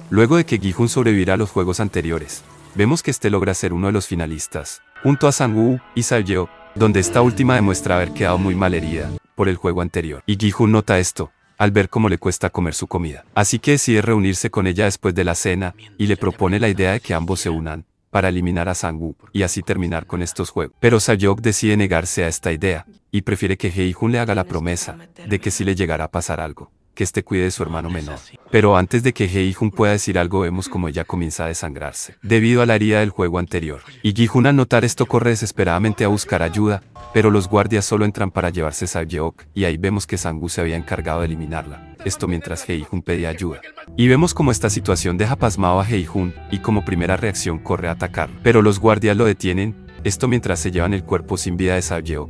Luego de que Gi-hun sobrevivirá a los juegos anteriores, vemos que este logra ser uno de los finalistas, junto a Sang-woo y Seo-yeok, donde esta última demuestra haber quedado muy mal herida por el juego anterior. Y Gi-hun nota esto, al ver cómo le cuesta comer su comida. Así que decide reunirse con ella después de la cena, y le propone la idea de que ambos se unan, para eliminar a Sang-woo, y así terminar con estos juegos. Pero Seo-yeok decide negarse a esta idea, y prefiere que Hee-hun le haga la promesa, de que si le llegara a pasar algo, que este cuide de su hermano menor. Pero antes de que Hee-hun pueda decir algo vemos como ella comienza a desangrarse, debido a la herida del juego anterior. Y Gi-hun al notar esto corre desesperadamente a buscar ayuda, pero los guardias solo entran para llevarse a Seo-yeok, y ahí vemos que Sang-woo se había encargado de eliminarla, esto mientras Hee-hun pedía ayuda. Y vemos como esta situación deja pasmado a Hee-hun, y como primera reacción corre a atacar. Pero los guardias lo detienen, esto mientras se llevan el cuerpo sin vida de Seo-yeok.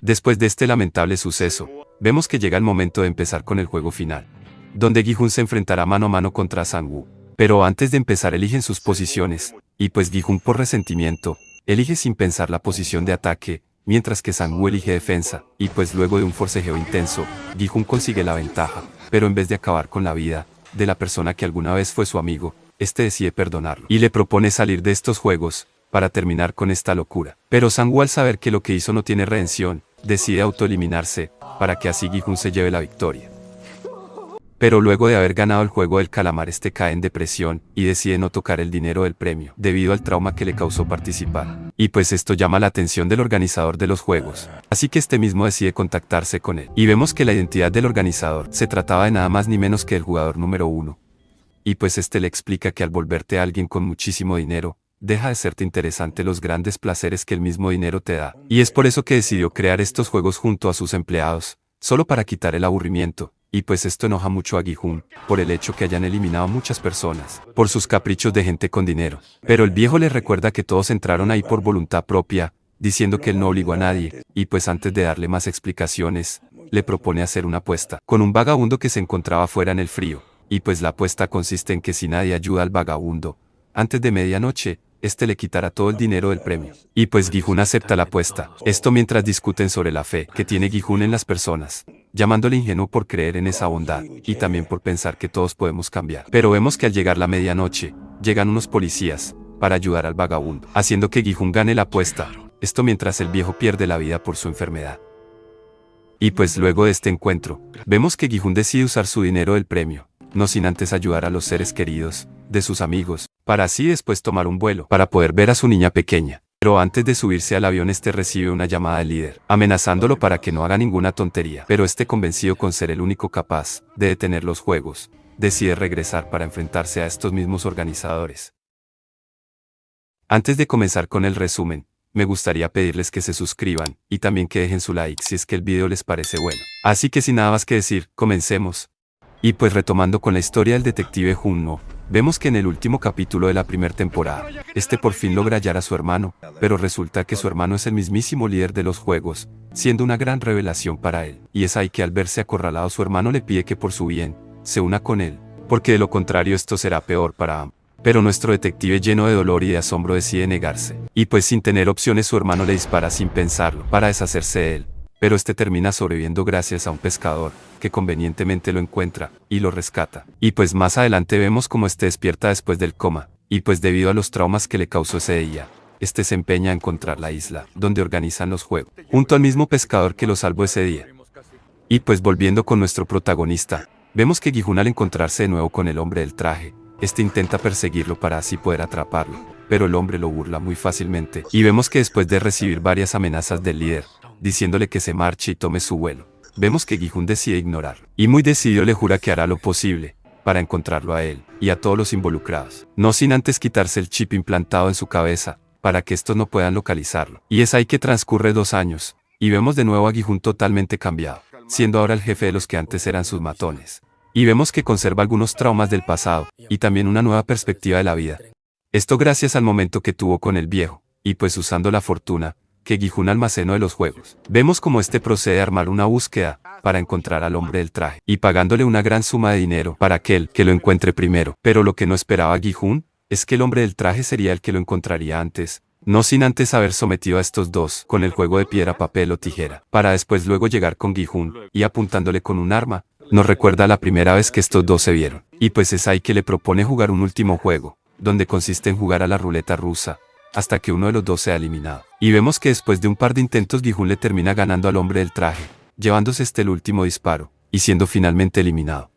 Después de este lamentable suceso, vemos que llega el momento de empezar con el juego final, donde Gi-hun se enfrentará mano a mano contra Sang-woo. Pero antes de empezar eligen sus posiciones, y pues Gi-hun por resentimiento, elige sin pensar la posición de ataque, mientras que Sang-woo elige defensa, y pues luego de un forcejeo intenso, Gi-hun consigue la ventaja, pero en vez de acabar con la vida de la persona que alguna vez fue su amigo, este decide perdonarlo, y le propone salir de estos juegos, para terminar con esta locura. Pero Sang-woo al saber que lo que hizo no tiene redención, decide autoeliminarse, para que así Gi-hun se lleve la victoria. Pero luego de haber ganado el juego del calamar este cae en depresión, y decide no tocar el dinero del premio, debido al trauma que le causó participar. Y pues esto llama la atención del organizador de los juegos, así que este mismo decide contactarse con él. Y vemos que la identidad del organizador se trataba de nada más ni menos que el jugador número 1. Y pues este le explica que al volverte a alguien con muchísimo dinero, deja de serte interesante los grandes placeres que el mismo dinero te da. Y es por eso que decidió crear estos juegos junto a sus empleados, solo para quitar el aburrimiento. Y pues esto enoja mucho a Gi-hun, por el hecho que hayan eliminado a muchas personas, por sus caprichos de gente con dinero. Pero el viejo le recuerda que todos entraron ahí por voluntad propia, diciendo que él no obligó a nadie, y pues antes de darle más explicaciones, le propone hacer una apuesta, con un vagabundo que se encontraba fuera en el frío. Y pues la apuesta consiste en que si nadie ayuda al vagabundo, antes de medianoche, este le quitará todo el dinero del premio. Y pues Gi-hun acepta la apuesta. Esto mientras discuten sobre la fe que tiene Gi-hun en las personas, llamándole ingenuo por creer en esa bondad, y también por pensar que todos podemos cambiar. Pero vemos que al llegar la medianoche, llegan unos policías, para ayudar al vagabundo, haciendo que Gi-hun gane la apuesta. Esto mientras el viejo pierde la vida por su enfermedad. Y pues luego de este encuentro, vemos que Gi-hun decide usar su dinero del premio, no sin antes ayudar a los seres queridos de sus amigos, para así después tomar un vuelo, para poder ver a su niña pequeña. Pero antes de subirse al avión este recibe una llamada del líder, amenazándolo para que no haga ninguna tontería. Pero este convencido con ser el único capaz de detener los juegos, decide regresar para enfrentarse a estos mismos organizadores. Antes de comenzar con el resumen, me gustaría pedirles que se suscriban, y también que dejen su like si es que el video les parece bueno. Así que sin nada más que decir, comencemos. Y pues retomando con la historia del detective Jun-no, vemos que en el último capítulo de la primera temporada, este por fin logra hallar a su hermano, pero resulta que su hermano es el mismísimo líder de los juegos, siendo una gran revelación para él. Y es ahí que al verse acorralado su hermano le pide que por su bien, se una con él, porque de lo contrario esto será peor para ambos. Pero nuestro detective lleno de dolor y de asombro decide negarse, y pues sin tener opciones su hermano le dispara sin pensarlo, para deshacerse de él. Pero este termina sobreviviendo gracias a un pescador, que convenientemente lo encuentra, y lo rescata. Y pues más adelante vemos cómo este despierta después del coma, y pues debido a los traumas que le causó ese día, este se empeña a encontrar la isla, donde organizan los juegos, junto al mismo pescador que lo salvó ese día. Y pues volviendo con nuestro protagonista, vemos que Gi-hun al encontrarse de nuevo con el hombre del traje, este intenta perseguirlo para así poder atraparlo, pero el hombre lo burla muy fácilmente, y vemos que después de recibir varias amenazas del líder, diciéndole que se marche y tome su vuelo, vemos que Gi-hun decide ignorarlo, y muy decidido le jura que hará lo posible para encontrarlo a él y a todos los involucrados, no sin antes quitarse el chip implantado en su cabeza, para que estos no puedan localizarlo. Y es ahí que transcurre 2 años, y vemos de nuevo a Gi-hun totalmente cambiado, siendo ahora el jefe de los que antes eran sus matones. Y vemos que conserva algunos traumas del pasado, y también una nueva perspectiva de la vida. Esto gracias al momento que tuvo con el viejo, y pues usando la fortuna que Gi-hun almacenó de los juegos. Vemos cómo este procede a armar una búsqueda para encontrar al hombre del traje, y pagándole una gran suma de dinero para aquel que lo encuentre primero. Pero lo que no esperaba Gi-hun es que el hombre del traje sería el que lo encontraría antes, no sin antes haber sometido a estos dos con el juego de piedra, papel o tijera, para después luego llegar con Gi-hun y apuntándole con un arma, nos recuerda la primera vez que estos dos se vieron. Y pues es ahí que le propone jugar un último juego, donde consiste en jugar a la ruleta rusa, hasta que uno de los dos sea eliminado. Y vemos que después de un par de intentos Gi-hun le termina ganando al hombre del traje, llevándose el último disparo, y siendo finalmente eliminado.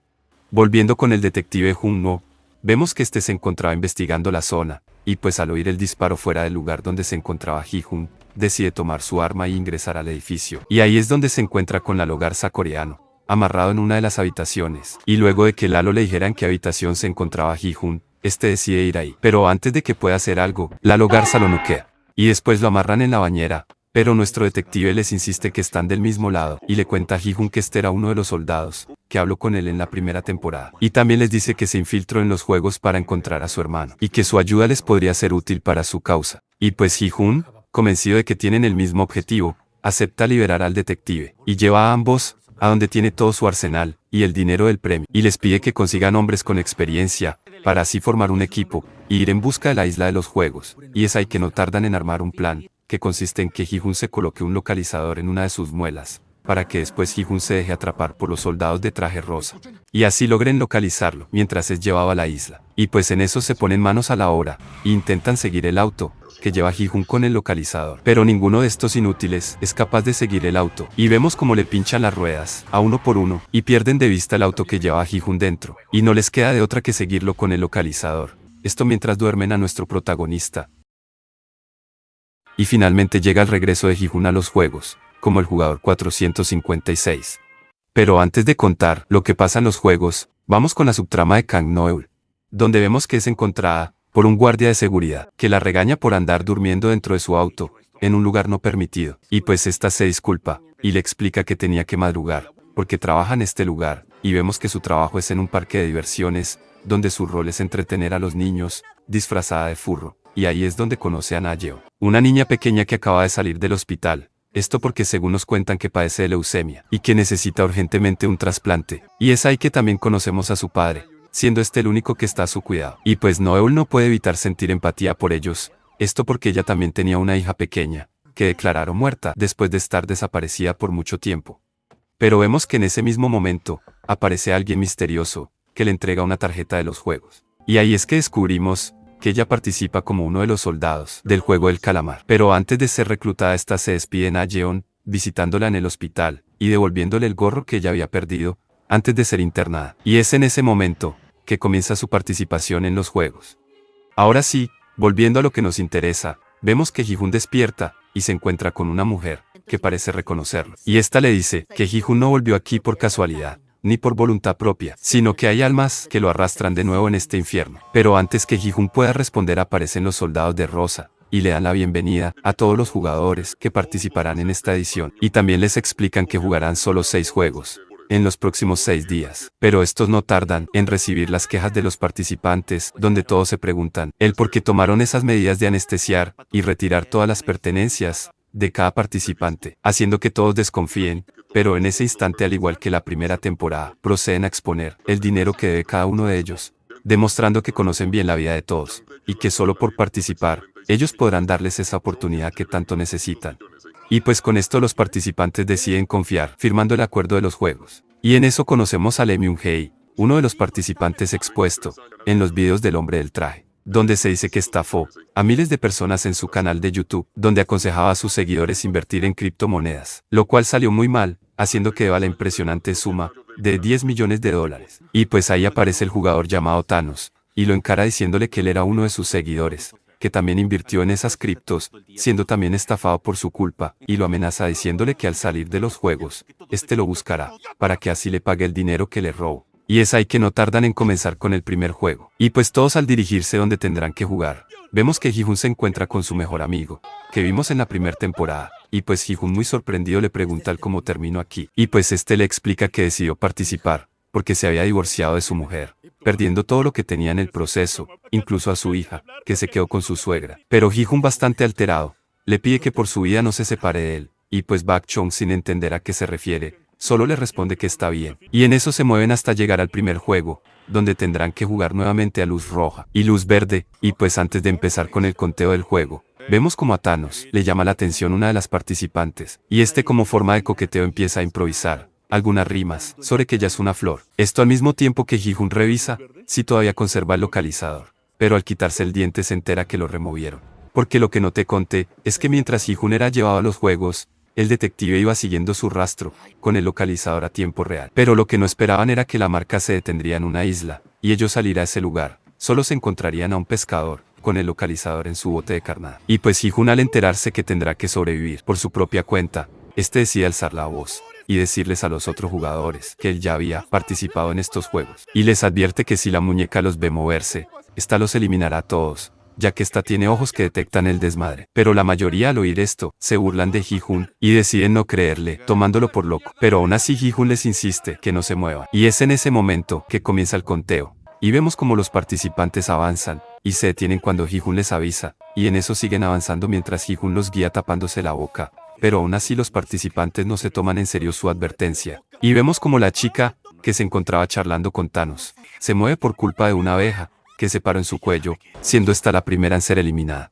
Volviendo con el detective Jun-no, vemos que se encontraba investigando la zona, y pues al oír el disparo fuera del lugar donde se encontraba Gi-hun, decide tomar su arma e ingresar al edificio. Y ahí es donde se encuentra con Lalo Garza coreano, amarrado en una de las habitaciones, y luego de que Lalo le dijera en qué habitación se encontraba Gi-hun, decide ir ahí. Pero antes de que pueda hacer algo, Lalo Garza lo noquea, y después lo amarran en la bañera, pero nuestro detective les insiste que están del mismo lado, y le cuenta a Gi-hun que era uno de los soldados, que habló con él en la primera temporada. Y también les dice que se infiltró en los juegos para encontrar a su hermano, y que su ayuda les podría ser útil para su causa. Y pues Gi-hun, convencido de que tienen el mismo objetivo, acepta liberar al detective, y lleva a ambos a donde tiene todo su arsenal, y el dinero del premio, y les pide que consigan hombres con experiencia, para así formar un equipo, y ir en busca de la isla de los juegos, y es ahí que no tardan en armar un plan, que consiste en que Gi-hun se coloque un localizador en una de sus muelas, para que después Gi-hun se deje atrapar por los soldados de traje rosa, y así logren localizarlo, mientras es llevado a la isla. Y pues en eso se ponen manos a la obra, e intentan seguir el auto, que lleva a Gi-hun con el localizador. Pero ninguno de estos inútiles es capaz de seguir el auto, y vemos como le pinchan las ruedas, a uno por uno, y pierden de vista el auto que lleva a Gi-hun dentro, y no les queda de otra que seguirlo con el localizador. Esto mientras duermen a nuestro protagonista. Y finalmente llega el regreso de Gi-hun a los juegos, como el jugador 456. Pero antes de contar lo que pasa en los juegos, vamos con la subtrama de Kang No-eul, donde vemos que es encontrada por un guardia de seguridad, que la regaña por andar durmiendo dentro de su auto, en un lugar no permitido, y pues esta se disculpa, y le explica que tenía que madrugar, porque trabaja en este lugar, y vemos que su trabajo es en un parque de diversiones, donde su rol es entretener a los niños, disfrazada de furro, y ahí es donde conoce a Na-yeon, una niña pequeña que acaba de salir del hospital, esto porque según nos cuentan que padece de leucemia, y que necesita urgentemente un trasplante, y es ahí que también conocemos a su padre, siendo el único que está a su cuidado. Y pues No-eul no puede evitar sentir empatía por ellos, esto porque ella también tenía una hija pequeña, que declararon muerta después de estar desaparecida por mucho tiempo. Pero vemos que en ese mismo momento, aparece alguien misterioso, que le entrega una tarjeta de los juegos. Y ahí es que descubrimos que ella participa como uno de los soldados del juego del calamar. Pero antes de ser reclutada esta se despide Na-yeon, visitándola en el hospital, y devolviéndole el gorro que ella había perdido, antes de ser internada. Y es en ese momento que comienza su participación en los juegos. Ahora sí, volviendo a lo que nos interesa, vemos que Gi-hun despierta, y se encuentra con una mujer, que parece reconocerlo. Y esta le dice que Gi-hun no volvió aquí por casualidad, ni por voluntad propia, sino que hay almas que lo arrastran de nuevo en este infierno. Pero antes que Gi-hun pueda responder aparecen los soldados de rosa, y le dan la bienvenida a todos los jugadores que participarán en esta edición. Y también les explican que jugarán solo 6 juegos en los próximos 6 días. Pero estos no tardan en recibir las quejas de los participantes, donde todos se preguntan el por qué tomaron esas medidas de anestesiar y retirar todas las pertenencias de cada participante, haciendo que todos desconfíen, pero en ese instante, al igual que la primera temporada, proceden a exponer el dinero que debe cada uno de ellos, demostrando que conocen bien la vida de todos, y que solo por participar, ellos podrán darles esa oportunidad que tanto necesitan. Y pues con esto los participantes deciden confiar, firmando el acuerdo de los juegos. Y en eso conocemos a Lee Myung-hae, uno de los participantes expuesto en los videos del hombre del traje, donde se dice que estafó a miles de personas en su canal de YouTube, donde aconsejaba a sus seguidores invertir en criptomonedas, lo cual salió muy mal, haciendo que deba la impresionante suma de 10 millones de dólares. Y pues ahí aparece el jugador llamado Thanos, y lo encara diciéndole que él era uno de sus seguidores, que también invirtió en esas criptos, siendo también estafado por su culpa, y lo amenaza diciéndole que al salir de los juegos, lo buscará, para que así le pague el dinero que le robó. Y es ahí que no tardan en comenzar con el primer juego. Y pues todos al dirigirse donde tendrán que jugar, vemos que Gi-hun se encuentra con su mejor amigo, que vimos en la primera temporada, y pues Gi-hun muy sorprendido le pregunta el cómo terminó aquí, y pues le explica que decidió participar, porque se había divorciado de su mujer, perdiendo todo lo que tenía en el proceso, incluso a su hija, que se quedó con su suegra. Pero Gi-hun, bastante alterado, le pide que por su vida no se separe de él, y pues Bak-chong, sin entender a qué se refiere, solo le responde que está bien. Y en eso se mueven hasta llegar al primer juego, donde tendrán que jugar nuevamente a luz roja y luz verde, y pues antes de empezar con el conteo del juego, vemos como a Thanos le llama la atención una de las participantes, y como forma de coqueteo empieza a improvisar, algunas rimas sobre que ella es una flor. Esto al mismo tiempo que Ji-hoon revisa si todavía conserva el localizador. Pero al quitarse el diente se entera que lo removieron. Porque lo que no te conté es que mientras Ji-hoon era llevado a los juegos, el detective iba siguiendo su rastro con el localizador a tiempo real. Pero lo que no esperaban era que la marca se detendría en una isla, y ellos salir a ese lugar. Solo se encontrarían a un pescador con el localizador en su bote de carnada. Y pues Ji-hoon, al enterarse que tendrá que sobrevivir por su propia cuenta, decide alzar la voz y decirles a los otros jugadores que él ya había participado en estos juegos. Y les advierte que si la muñeca los ve moverse, esta los eliminará a todos, ya que esta tiene ojos que detectan el desmadre. Pero la mayoría al oír esto, se burlan de Ji-hoon y deciden no creerle, tomándolo por loco. Pero aún así Ji-hoon les insiste que no se mueva. Y es en ese momento que comienza el conteo. Y vemos como los participantes avanzan, y se detienen cuando Ji-hoon les avisa, y en eso siguen avanzando mientras Ji-hoon los guía tapándose la boca. Pero aún así los participantes no se toman en serio su advertencia. Y vemos como la chica, que se encontraba charlando con Thanos, se mueve por culpa de una abeja, que se paró en su cuello, siendo esta la primera en ser eliminada.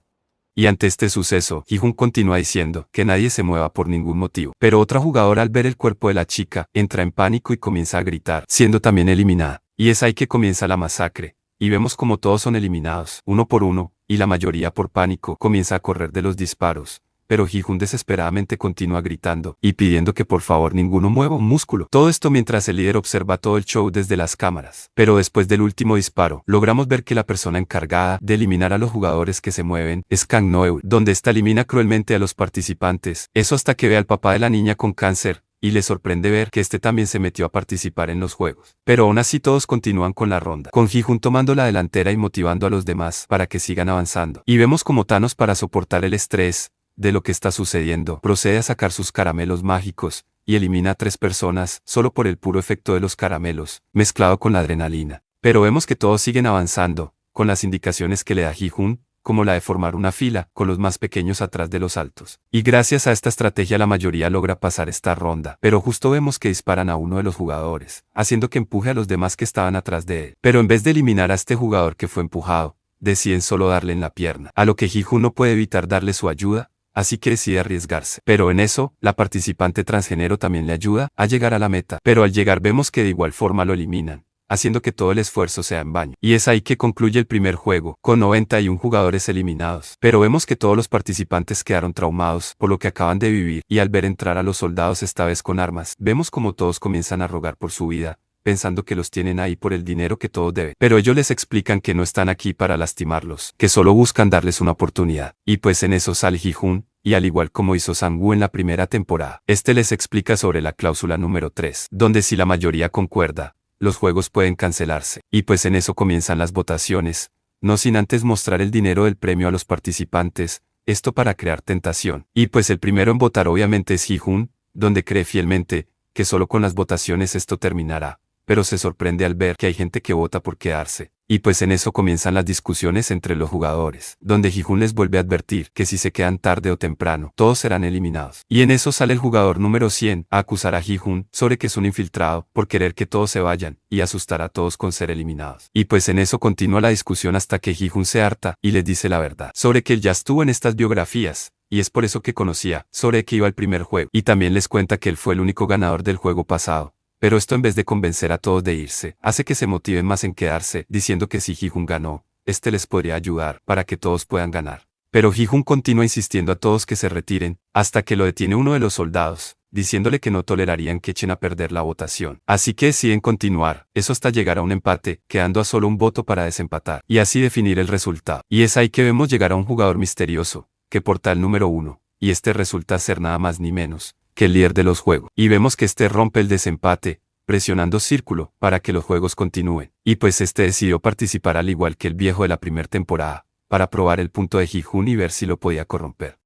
Y ante este suceso, Ji-hoon continúa diciendo que nadie se mueva por ningún motivo. Pero otra jugadora, al ver el cuerpo de la chica, entra en pánico y comienza a gritar, siendo también eliminada. Y es ahí que comienza la masacre, y vemos como todos son eliminados, uno por uno, y la mayoría por pánico comienza a correr de los disparos. Pero Ji-hoon desesperadamente continúa gritando y pidiendo que por favor ninguno mueva un músculo. Todo esto mientras el líder observa todo el show desde las cámaras. Pero después del último disparo, logramos ver que la persona encargada de eliminar a los jugadores que se mueven es Kang No-eul, donde esta elimina cruelmente a los participantes. Eso hasta que ve al papá de la niña con cáncer, y le sorprende ver que este también se metió a participar en los juegos. Pero aún así todos continúan con la ronda, con Ji-hoon tomando la delantera y motivando a los demás para que sigan avanzando. Y vemos como Thanos, para soportar el estrés de lo que está sucediendo, procede a sacar sus caramelos mágicos, y elimina a 3 personas, solo por el puro efecto de los caramelos, mezclado con la adrenalina. Pero vemos que todos siguen avanzando, con las indicaciones que le da Ji-hoon, como la de formar una fila, con los más pequeños atrás de los altos. Y gracias a esta estrategia la mayoría logra pasar esta ronda. Pero justo vemos que disparan a uno de los jugadores, haciendo que empuje a los demás que estaban atrás de él. Pero en vez de eliminar a este jugador que fue empujado, deciden solo darle en la pierna, a lo que Ji-hoon no puede evitar darle su ayuda, así que decide arriesgarse. Pero en eso, la participante transgénero también le ayuda a llegar a la meta. Pero al llegar vemos que de igual forma lo eliminan, haciendo que todo el esfuerzo sea en vano. Y es ahí que concluye el primer juego, con 91 jugadores eliminados. Pero vemos que todos los participantes quedaron traumados por lo que acaban de vivir, y al ver entrar a los soldados esta vez con armas, vemos como todos comienzan a rogar por su vida, pensando que los tienen ahí por el dinero que todos deben. Pero ellos les explican que no están aquí para lastimarlos, que solo buscan darles una oportunidad. Y pues en eso sale Ji-hoon, y al igual como hizo Sang-woo en la primera temporada, les explica sobre la cláusula número 3, donde si la mayoría concuerda, los juegos pueden cancelarse. Y pues en eso comienzan las votaciones, no sin antes mostrar el dinero del premio a los participantes, esto para crear tentación. Y pues el primero en votar obviamente es Ji-hoon, donde cree fielmente que solo con las votaciones esto terminará. Pero se sorprende al ver que hay gente que vota por quedarse. Y pues en eso comienzan las discusiones entre los jugadores, donde Ji-hoon les vuelve a advertir que si se quedan tarde o temprano, todos serán eliminados. Y en eso sale el jugador número 100 a acusar a Ji-hoon sobre que es un infiltrado por querer que todos se vayan y asustar a todos con ser eliminados. Y pues en eso continúa la discusión hasta que Ji-hoon se harta y les dice la verdad sobre que él ya estuvo en estas biografías, y es por eso que conocía sobre que iba al primer juego. Y también les cuenta que él fue el único ganador del juego pasado. Pero esto, en vez de convencer a todos de irse, hace que se motiven más en quedarse, diciendo que si Ji-hoon ganó, les podría ayudar para que todos puedan ganar. Pero Ji-hoon continúa insistiendo a todos que se retiren, hasta que lo detiene uno de los soldados, diciéndole que no tolerarían que echen a perder la votación. Así que deciden continuar, eso hasta llegar a un empate, quedando a solo un voto para desempatar, y así definir el resultado. Y es ahí que vemos llegar a un jugador misterioso, que porta el número 1, y resulta ser nada más ni menos que el líder de los juegos. Y vemos que rompe el desempate, presionando círculo, para que los juegos continúen. Y pues decidió participar al igual que el viejo de la primera temporada, para probar el punto de Ji-hoon y ver si lo podía corromper.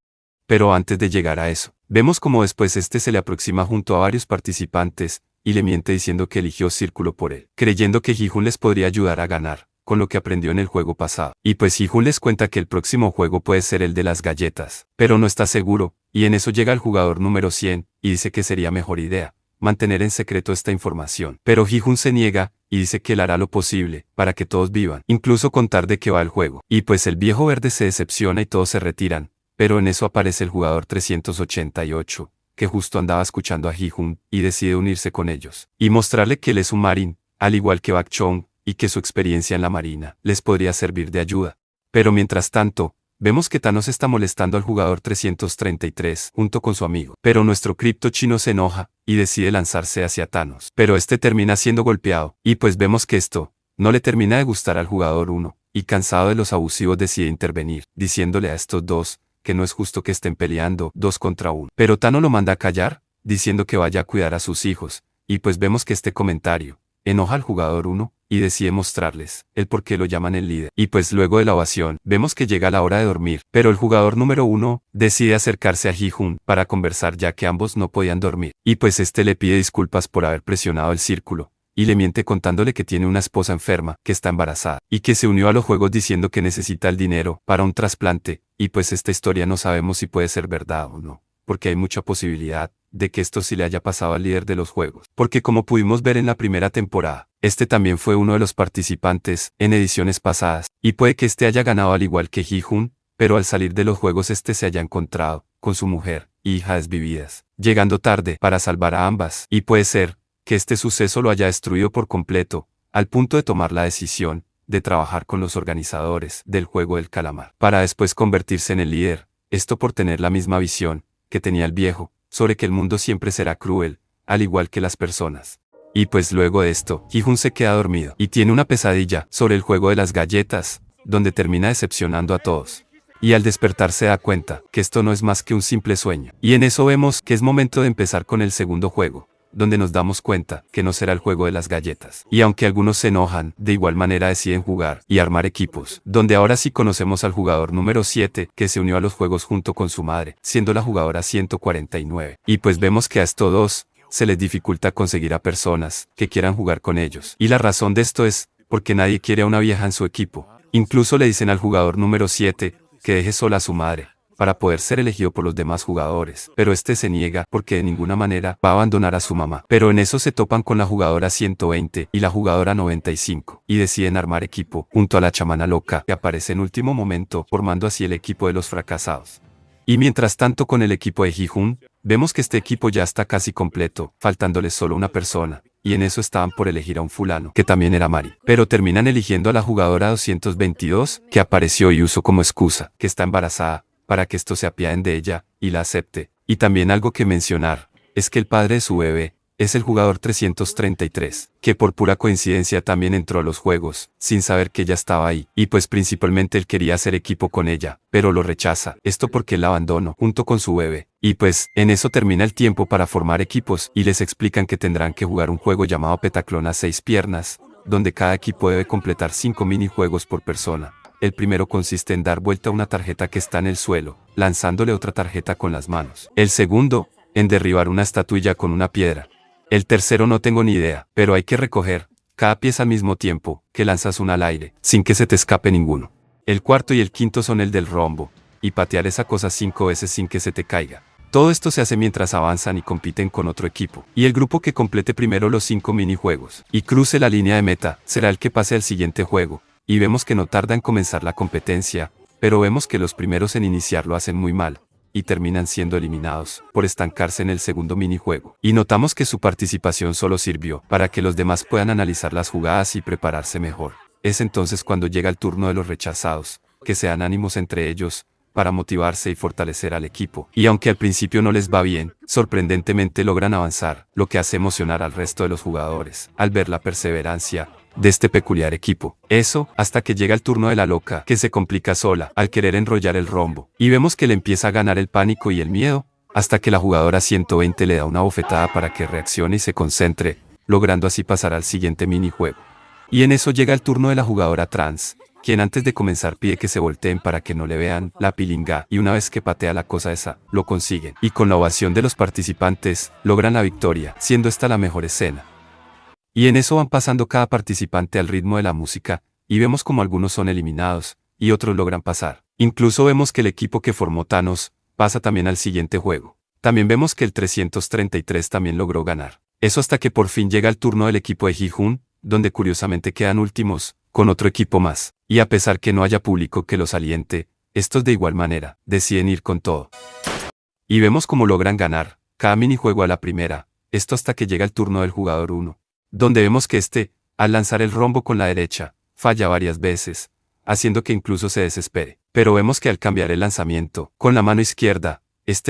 Pero antes de llegar a eso, vemos como después se le aproxima junto a varios participantes, y le miente diciendo que eligió círculo por él, creyendo que Ji-hoon les podría ayudar a ganar, con lo que aprendió en el juego pasado. Y pues Ji-hoon les cuenta que el próximo juego puede ser el de las galletas, pero no está seguro, y en eso llega el jugador número 100, y dice que sería mejor idea mantener en secreto esta información. Pero Ji-hoon se niega, y dice que él hará lo posible para que todos vivan, incluso contar de qué va el juego. Y pues el viejo verde se decepciona y todos se retiran, pero en eso aparece el jugador 388, que justo andaba escuchando a Ji-hoon, y decide unirse con ellos, y mostrarle que él es un marín, al igual que Bak-chong, y que su experiencia en la marina les podría servir de ayuda. Pero mientras tanto, vemos que Thanos está molestando al jugador 333 junto con su amigo. Pero nuestro cripto chino se enoja y decide lanzarse hacia Thanos. Pero este termina siendo golpeado, y pues vemos que esto no le termina de gustar al jugador 1, y cansado de los abusivos decide intervenir, diciéndole a estos dos que no es justo que estén peleando 2 contra 1. Pero Thanos lo manda a callar, diciendo que vaya a cuidar a sus hijos, y pues vemos que este comentario enoja al jugador 1, y decide mostrarles el por qué lo llaman el líder. Y pues luego de la ovación, vemos que llega la hora de dormir, pero el jugador número 1 decide acercarse a Ji-hoon para conversar ya que ambos no podían dormir. Y pues este le pide disculpas por haber presionado el círculo, y le miente contándole que tiene una esposa enferma, que está embarazada, y que se unió a los juegos diciendo que necesita el dinero para un trasplante, y pues esta historia no sabemos si puede ser verdad o no, porque hay mucha posibilidad de que esto sí le haya pasado al líder de los juegos. Porque como pudimos ver en la primera temporada, este también fue uno de los participantes en ediciones pasadas, y puede que este haya ganado al igual que Ji-hoon, pero al salir de los juegos este se haya encontrado con su mujer y hija desvividas, llegando tarde para salvar a ambas, y puede ser que este suceso lo haya destruido por completo, al punto de tomar la decisión de trabajar con los organizadores del juego del calamar, para después convertirse en el líder, esto por tener la misma visión que tenía el viejo, sobre que el mundo siempre será cruel, al igual que las personas. Y pues luego de esto, Ji-hoon se queda dormido, y tiene una pesadilla sobre el juego de las galletas, donde termina decepcionando a todos. Y al despertar se da cuenta que esto no es más que un simple sueño. Y en eso vemos que es momento de empezar con el segundo juego, donde nos damos cuenta que no será el juego de las galletas. Y aunque algunos se enojan, de igual manera deciden jugar y armar equipos, donde ahora sí conocemos al jugador número 7, que se unió a los juegos junto con su madre, siendo la jugadora 149. Y pues vemos que a estos dos se les dificulta conseguir a personas que quieran jugar con ellos. Y la razón de esto es porque nadie quiere a una vieja en su equipo. Incluso le dicen al jugador número 7 que deje sola a su madre, para poder ser elegido por los demás jugadores, pero este se niega porque de ninguna manera va a abandonar a su mamá. Pero en eso se topan con la jugadora 120 y la jugadora 95, y deciden armar equipo junto a la chamana loca, que aparece en último momento, formando así el equipo de los fracasados. Y mientras tanto con el equipo de Ji-hoon, vemos que este equipo ya está casi completo, faltándole solo una persona, y en eso estaban por elegir a un fulano, que también era Mari. Pero terminan eligiendo a la jugadora 222, que apareció y usó como excusa que está embarazada, para que estos se apiaden de ella, y la acepte. Y también algo que mencionar, es que el padre de su bebé, es el jugador 333, que por pura coincidencia también entró a los juegos, sin saber que ella estaba ahí, y pues principalmente él quería hacer equipo con ella, pero lo rechaza, esto porque él la abandonó, junto con su bebé. Y pues, en eso termina el tiempo para formar equipos, y les explican que tendrán que jugar un juego llamado Petaclón a 6 piernas, donde cada equipo debe completar 5 minijuegos por persona. El primero consiste en dar vuelta a una tarjeta que está en el suelo, lanzándole otra tarjeta con las manos. El segundo, en derribar una estatuilla con una piedra. El tercero no tengo ni idea, pero hay que recoger cada pieza al mismo tiempo que lanzas una al aire, sin que se te escape ninguno. El cuarto y el quinto son el del rombo, y patear esa cosa 5 veces sin que se te caiga. Todo esto se hace mientras avanzan y compiten con otro equipo. Y el grupo que complete primero los 5 minijuegos y cruce la línea de meta, será el que pase al siguiente juego. Y vemos que no tarda en comenzar la competencia, pero vemos que los primeros en iniciar lo hacen muy mal, y terminan siendo eliminados por estancarse en el segundo minijuego. Y notamos que su participación solo sirvió para que los demás puedan analizar las jugadas y prepararse mejor. Es entonces cuando llega el turno de los rechazados, que se dan ánimos entre ellos, para motivarse y fortalecer al equipo. Y aunque al principio no les va bien, sorprendentemente logran avanzar, lo que hace emocionar al resto de los jugadores, al ver la perseverancia de este peculiar equipo. Eso, hasta que llega el turno de la loca, que se complica sola, al querer enrollar el rombo. Y vemos que le empieza a ganar el pánico y el miedo, hasta que la jugadora 120 le da una bofetada para que reaccione y se concentre, logrando así pasar al siguiente minijuego. Y en eso llega el turno de la jugadora trans, quien antes de comenzar pide que se volteen para que no le vean la pilinga, y una vez que patea la cosa esa, lo consiguen. Y con la ovación de los participantes, logran la victoria, siendo esta la mejor escena. Y en eso van pasando cada participante al ritmo de la música, y vemos como algunos son eliminados, y otros logran pasar. Incluso vemos que el equipo que formó Thanos, pasa también al siguiente juego. También vemos que el 333 también logró ganar. Eso hasta que por fin llega el turno del equipo de Ji-hoon, donde curiosamente quedan últimos, con otro equipo más. Y a pesar que no haya público que los aliente, estos de igual manera, deciden ir con todo. Y vemos cómo logran ganar, cada minijuego a la primera, esto hasta que llega el turno del jugador 1, donde vemos que al lanzar el rombo con la derecha, falla varias veces, haciendo que incluso se desespere. Pero vemos que al cambiar el lanzamiento, con la mano izquierda,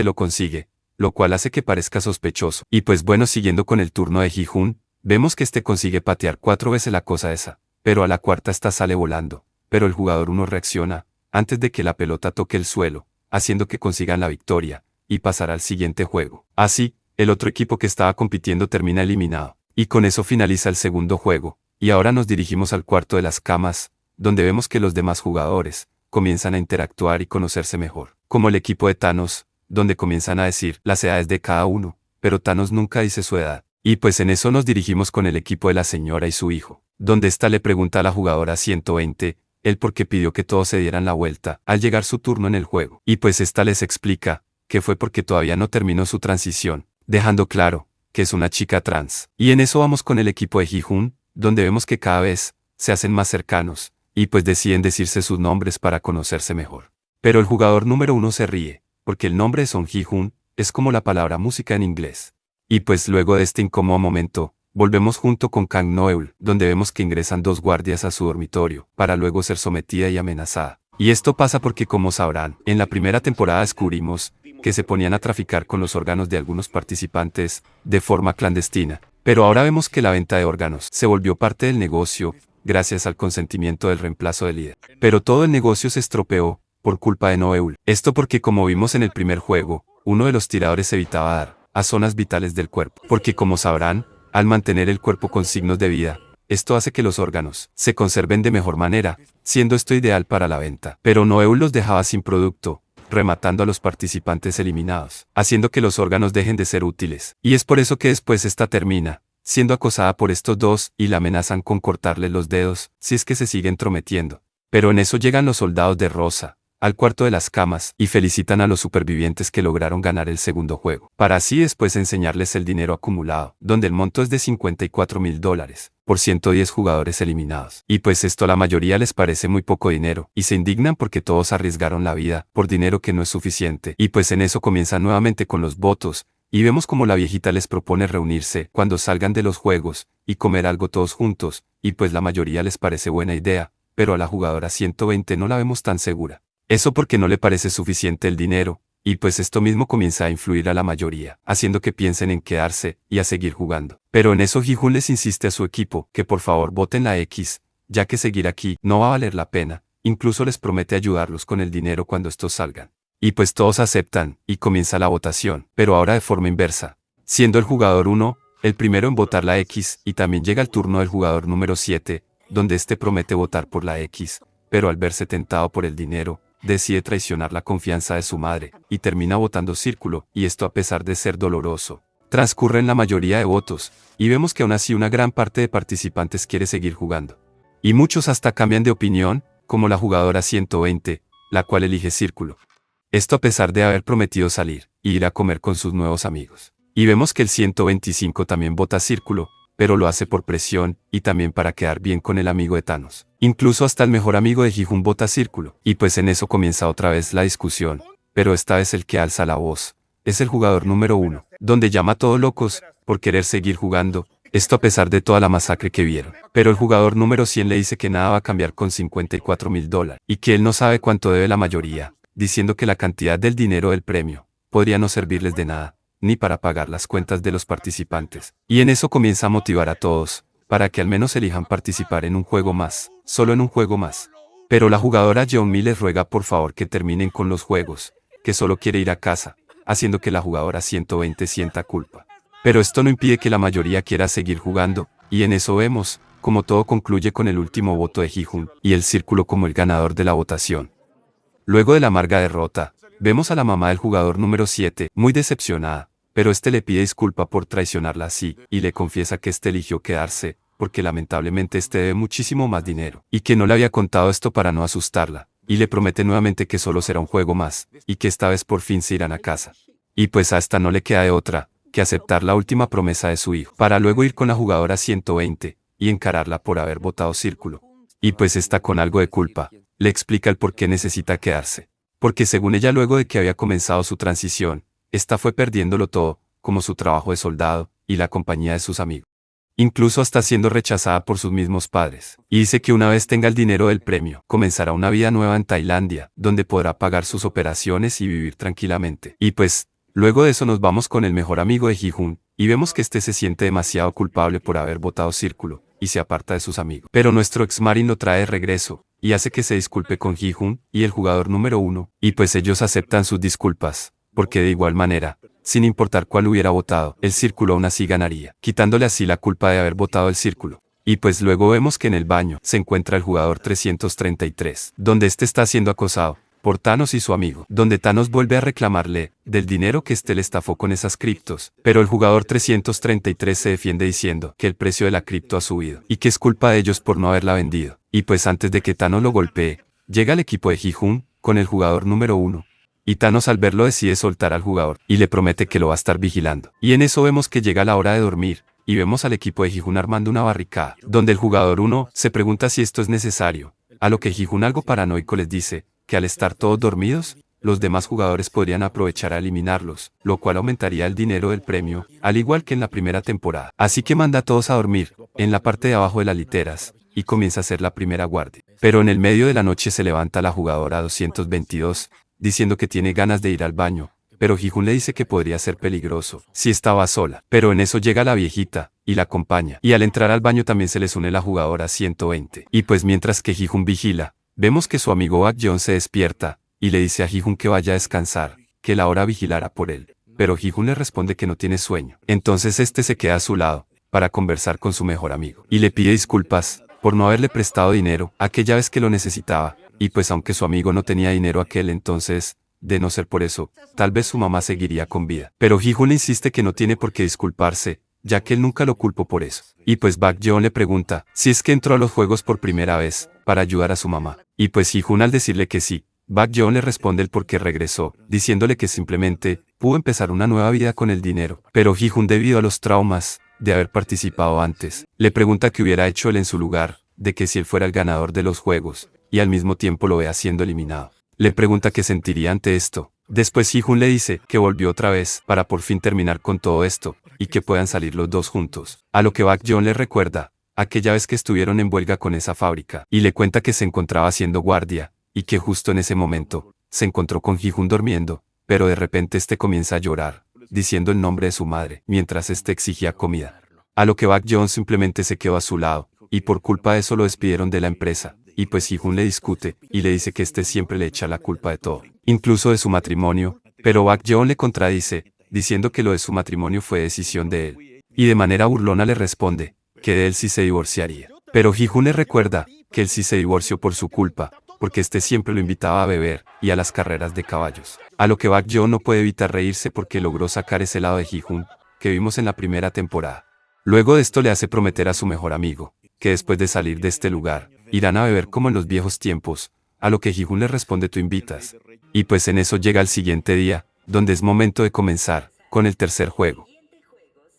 lo consigue, lo cual hace que parezca sospechoso. Y pues bueno, siguiendo con el turno de Ji-hoon, vemos que consigue patear 4 veces la cosa esa, pero a la cuarta sale volando, pero el jugador 1 reacciona, antes de que la pelota toque el suelo, haciendo que consigan la victoria, y pasar al siguiente juego. Así, el otro equipo que estaba compitiendo termina eliminado, y con eso finaliza el segundo juego, y ahora nos dirigimos al cuarto de las camas, donde vemos que los demás jugadores comienzan a interactuar y conocerse mejor, como el equipo de Thanos, donde comienzan a decir las edades de cada uno, pero Thanos nunca dice su edad. Y pues en eso nos dirigimos con el equipo de la señora y su hijo, donde le pregunta a la jugadora 120, el por qué pidió que todos se dieran la vuelta al llegar su turno en el juego. Y pues les explica que fue porque todavía no terminó su transición, dejando claro que es una chica trans. Y en eso vamos con el equipo de Ji-hoon, donde vemos que cada vez se hacen más cercanos, y pues deciden decirse sus nombres para conocerse mejor. Pero el jugador número 1 se ríe, porque el nombre de Son Ji-hoon es como la palabra música en inglés. Y pues luego de este incómodo momento, volvemos junto con Kang Noeul, donde vemos que ingresan 2 guardias a su dormitorio, para luego ser sometida y amenazada. Y esto pasa porque, como sabrán, en la primera temporada descubrimos que se ponían a traficar con los órganos de algunos participantes de forma clandestina. Pero ahora vemos que la venta de órganos se volvió parte del negocio, gracias al consentimiento del reemplazo del líder. Pero todo el negocio se estropeó por culpa de Noeul. Esto porque, como vimos en el primer juego, uno de los tiradores evitaba dar a zonas vitales del cuerpo. Porque, como sabrán, al mantener el cuerpo con signos de vida, esto hace que los órganos se conserven de mejor manera, siendo esto ideal para la venta. Pero Noeul los dejaba sin producto, rematando a los participantes eliminados, haciendo que los órganos dejen de ser útiles. Y es por eso que después termina siendo acosada por estos dos y la amenazan con cortarle los dedos si es que se sigue entrometiendo. Pero en eso llegan los soldados de Rosa al cuarto de las camas y felicitan a los supervivientes que lograron ganar el segundo juego, para así después enseñarles el dinero acumulado, donde el monto es de $54,000 por 110 jugadores eliminados. Y pues esto a la mayoría les parece muy poco dinero, y se indignan porque todos arriesgaron la vida por dinero que no es suficiente. Y pues en eso comienzan nuevamente con los votos, y vemos como la viejita les propone reunirse cuando salgan de los juegos, y comer algo todos juntos, y pues la mayoría les parece buena idea, pero a la jugadora 120 no la vemos tan segura. Eso porque no le parece suficiente el dinero, y pues esto mismo comienza a influir a la mayoría, haciendo que piensen en quedarse y a seguir jugando. Pero en eso Ji-hoon les insiste a su equipo que por favor voten la X, ya que seguir aquí no va a valer la pena, incluso les promete ayudarlos con el dinero cuando estos salgan. Y pues todos aceptan, y comienza la votación, pero ahora de forma inversa, siendo el jugador 1, el primero en votar la X, y también llega el turno del jugador número 7, donde promete votar por la X, pero al verse tentado por el dinero, decide traicionar la confianza de su madre, y termina votando círculo, y esto a pesar de ser doloroso. Transcurren la mayoría de votos, y vemos que aún así una gran parte de participantes quiere seguir jugando. Y muchos hasta cambian de opinión, como la jugadora 120, la cual elige círculo. Esto a pesar de haber prometido salir, y ir a comer con sus nuevos amigos. Y vemos que el 125 también vota círculo, pero lo hace por presión, y también para quedar bien con el amigo de Thanos. Incluso hasta el mejor amigo de Ji-hoon vota círculo, y pues en eso comienza otra vez la discusión, pero esta vez el que alza la voz es el jugador número 1, donde llama a todos locos por querer seguir jugando, esto a pesar de toda la masacre que vieron. Pero el jugador número 100 le dice que nada va a cambiar con $54,000, y que él no sabe cuánto debe la mayoría, diciendo que la cantidad del dinero del premio podría no servirles de nada, ni para pagar las cuentas de los participantes. Y en eso comienza a motivar a todos, para que al menos elijan participar en un juego más, solo en un juego más. Pero la jugadora Jeonmi les ruega por favor que terminen con los juegos, que solo quiere ir a casa, haciendo que la jugadora 120 sienta culpa. Pero esto no impide que la mayoría quiera seguir jugando, y en eso vemos, como todo concluye con el último voto de Ji-hoon, y el círculo como el ganador de la votación. Luego de la amarga derrota, vemos a la mamá del jugador número 7, muy decepcionada, pero le pide disculpa por traicionarla así, y le confiesa que eligió quedarse, porque lamentablemente debe muchísimo más dinero, y que no le había contado esto para no asustarla, y le promete nuevamente que solo será un juego más, y que esta vez por fin se irán a casa. Y pues a esta no le queda de otra, que aceptar la última promesa de su hijo, para luego ir con la jugadora 120, y encararla por haber votado círculo. Y pues está con algo de culpa, le explica el por qué necesita quedarse. Porque según ella luego de que había comenzado su transición, esta fue perdiéndolo todo, como su trabajo de soldado y la compañía de sus amigos. Incluso hasta siendo rechazada por sus mismos padres. Y dice que una vez tenga el dinero del premio, comenzará una vida nueva en Tailandia, donde podrá pagar sus operaciones y vivir tranquilamente. Y pues, luego de eso nos vamos con el mejor amigo de Ji-hoon, y vemos que este se siente demasiado culpable por haber botado Círculo, y se aparta de sus amigos. Pero nuestro ex-Marin lo trae de regreso, y hace que se disculpe con Ji-hoon y el jugador número 1, y pues ellos aceptan sus disculpas, porque de igual manera, sin importar cuál hubiera votado, el Círculo aún así ganaría, quitándole así la culpa de haber votado el Círculo. Y pues luego vemos que en el baño se encuentra el jugador 333, donde este está siendo acosado por Thanos y su amigo, donde Thanos vuelve a reclamarle del dinero que este le estafó con esas criptos, pero el jugador 333 se defiende diciendo que el precio de la cripto ha subido, y que es culpa de ellos por no haberla vendido. Y pues antes de que Thanos lo golpee, llega el equipo de Ji-hoon con el jugador número 1. Y Thanos al verlo decide soltar al jugador, y le promete que lo va a estar vigilando. Y en eso vemos que llega la hora de dormir, y vemos al equipo de Ji-hoon armando una barricada, donde el jugador 1 se pregunta si esto es necesario, a lo que Ji-hoon algo paranoico les dice que al estar todos dormidos, los demás jugadores podrían aprovechar a eliminarlos, lo cual aumentaría el dinero del premio, al igual que en la primera temporada. Así que manda a todos a dormir, en la parte de abajo de las literas, y comienza a hacer la primera guardia. Pero en el medio de la noche se levanta la jugadora 222, diciendo que tiene ganas de ir al baño, pero Ji-hoon le dice que podría ser peligroso si estaba sola. Pero en eso llega la viejita, y la acompaña. Y al entrar al baño también se les une la jugadora 120. Y pues mientras que Ji-hoon vigila, vemos que su amigo Bak-yeon se despierta, y le dice a Ji-hoon que vaya a descansar, que la hora vigilará por él. Pero Ji-hoon le responde que no tiene sueño. Entonces este se queda a su lado, para conversar con su mejor amigo. Y le pide disculpas, por no haberle prestado dinero, aquella vez que lo necesitaba. Y pues aunque su amigo no tenía dinero aquel entonces, de no ser por eso, tal vez su mamá seguiría con vida. Pero Ji-hoon le insiste que no tiene por qué disculparse, ya que él nunca lo culpó por eso. Y pues Bak-yeon le pregunta si es que entró a los juegos por primera vez, para ayudar a su mamá. Y pues Ji-hoon al decirle que sí, Bak-yeon le responde el por qué regresó, diciéndole que simplemente pudo empezar una nueva vida con el dinero. Pero Ji-hoon, debido a los traumas de haber participado antes, le pregunta qué hubiera hecho él en su lugar, de que si él fuera el ganador de los juegos, y al mismo tiempo lo vea siendo eliminado. Le pregunta qué sentiría ante esto. Después Ji-hoon le dice que volvió otra vez para por fin terminar con todo esto, y que puedan salir los dos juntos. A lo que Bak-yeon le recuerda aquella vez que estuvieron en huelga con esa fábrica, y le cuenta que se encontraba haciendo guardia, y que justo en ese momento, se encontró con Ji-hoon durmiendo, pero de repente este comienza a llorar, diciendo el nombre de su madre, mientras este exigía comida. A lo que Bak-yeon simplemente se quedó a su lado, y por culpa de eso lo despidieron de la empresa. Y pues Ji-hoon le discute, y le dice que este siempre le echa la culpa de todo, incluso de su matrimonio, pero Bak-yeon le contradice, diciendo que lo de su matrimonio fue decisión de él. Y de manera burlona le responde, que de él sí se divorciaría. Pero Ji-hoon le recuerda, que él sí se divorció por su culpa, porque este siempre lo invitaba a beber, y a las carreras de caballos. A lo que Bak-yeon no puede evitar reírse porque logró sacar ese lado de Ji-hoon, que vimos en la primera temporada. Luego de esto le hace prometer a su mejor amigo, que después de salir de este lugar, irán a beber como en los viejos tiempos, a lo que Ji-hoon le responde tú invitas. Y pues en eso llega el siguiente día, donde es momento de comenzar, con el tercer juego.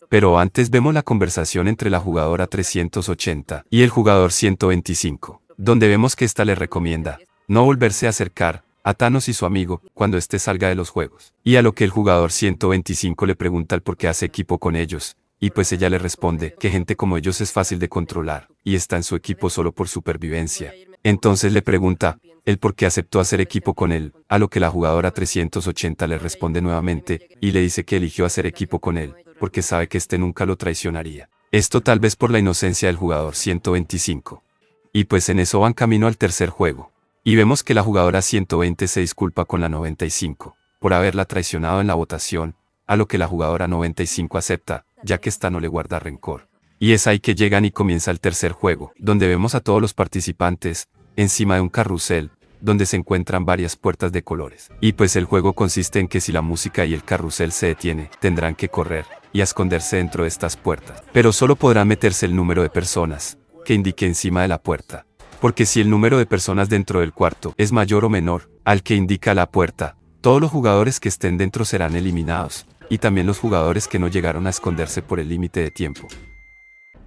Pero antes vemos la conversación entre la jugadora 380 y el jugador 125, donde vemos que ésta le recomienda no volverse a acercar a Thanos y su amigo cuando éste salga de los juegos. Y a lo que el jugador 125 le pregunta el por qué hace equipo con ellos. Y pues ella le responde que gente como ellos es fácil de controlar, y está en su equipo solo por supervivencia. Entonces le pregunta el por qué aceptó hacer equipo con él, a lo que la jugadora 380 le responde nuevamente, y le dice que eligió hacer equipo con él, porque sabe que este nunca lo traicionaría. Esto tal vez por la inocencia del jugador 125. Y pues en eso van camino al tercer juego. Y vemos que la jugadora 120 se disculpa con la 95, por haberla traicionado en la votación, a lo que la jugadora 95 acepta, ya que esta no le guarda rencor. Y es ahí que llegan y comienza el tercer juego, donde vemos a todos los participantes, encima de un carrusel, donde se encuentran varias puertas de colores. Y pues el juego consiste en que si la música y el carrusel se detiene, tendrán que correr, y a esconderse dentro de estas puertas. Pero solo podrán meterse el número de personas, que indique encima de la puerta. Porque si el número de personas dentro del cuarto es mayor o menor, al que indica la puerta, todos los jugadores que estén dentro serán eliminados, y también los jugadores que no llegaron a esconderse por el límite de tiempo.